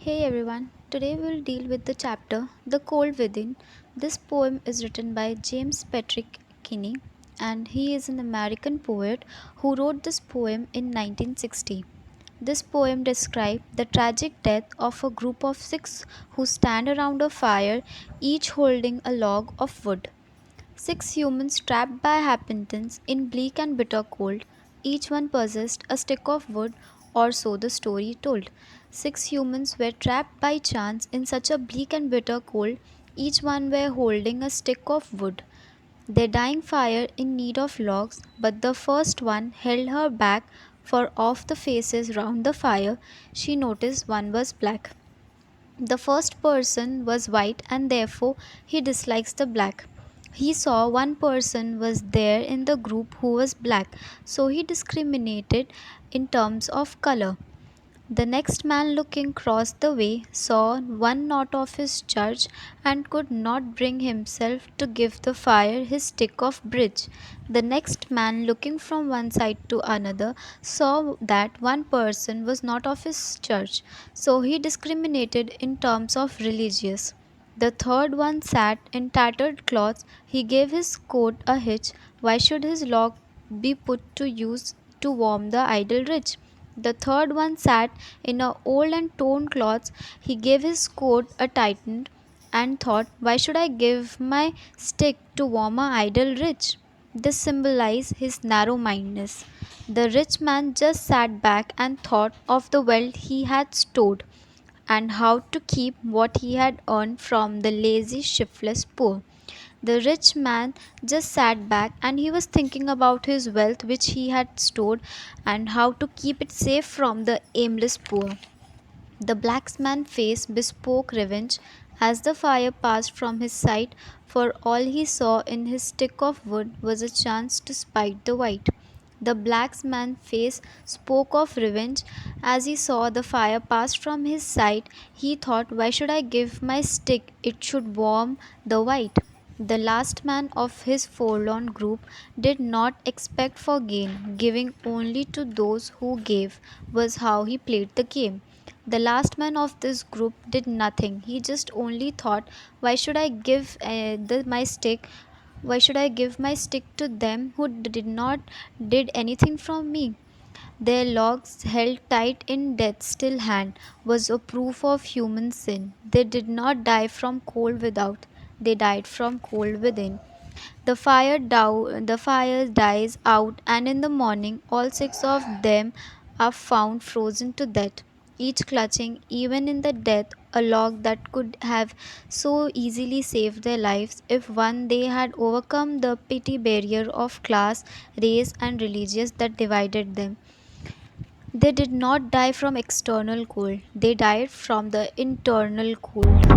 Hey everyone, today we'll deal with the chapter The Cold Within. This poem is written by James Patrick Kinney and he is an American poet who wrote this poem in 1960. This poem describes the tragic death of a group of six who stand around a fire, each holding a log of wood. Six humans trapped by happenstance in bleak and bitter cold. Each one possessed a stick of wood, or so the story told. Six humans were trapped by chance in such a bleak and bitter cold, each one were holding a stick of wood. Their dying fire in need of logs, but the first one held her back, for of the faces round the fire she noticed one was black. The first person was white and therefore he dislikes the black. He saw one person was there in the group who was black, so he discriminated in terms of color. The next man looking across the way saw one not of his church and could not bring himself to give the fire his stick of bridge. The next man looking from one side to another saw that one person was not of his church, so he discriminated in terms of religious. The third one sat in tattered clothes. He gave his coat a hitch. Why should his log be put to use to warm the idle rich? The third one sat in a old and torn clothes. He gave his coat a tightened and thought, why should I give my stick to warm a idle rich? This symbolized his narrow mindedness. The rich man just sat back and thought of the wealth he had stored and how to keep what he had earned from the lazy, shiftless poor. The rich man just sat back and he was thinking about his wealth which he had stored and how to keep it safe from the aimless poor. The black man's face bespoke revenge as the fire passed from his sight, for all he saw in his stick of wood was a chance to spite the white. The black man's face spoke of revenge as he saw the fire pass from his sight. He thought, why should I give my stick? It should warm the white. The last man of his forlorn group did not expect for gain, giving only to those who gave was how he played the game. The last man of this group did nothing. He just only thought, why should I give my stick? Why should I give my stick to them who did not did anything from me? Their logs held tight in death's still hand was a proof of human sin. They did not die from cold without, they died from cold within. The fire dies out, and in the morning all six of them are found frozen to death, each clutching, even in the death, a log that could have so easily saved their lives if one they had overcome the petty barrier of class, race, and religious that divided them. They did not die from external cold, they died from the internal cold.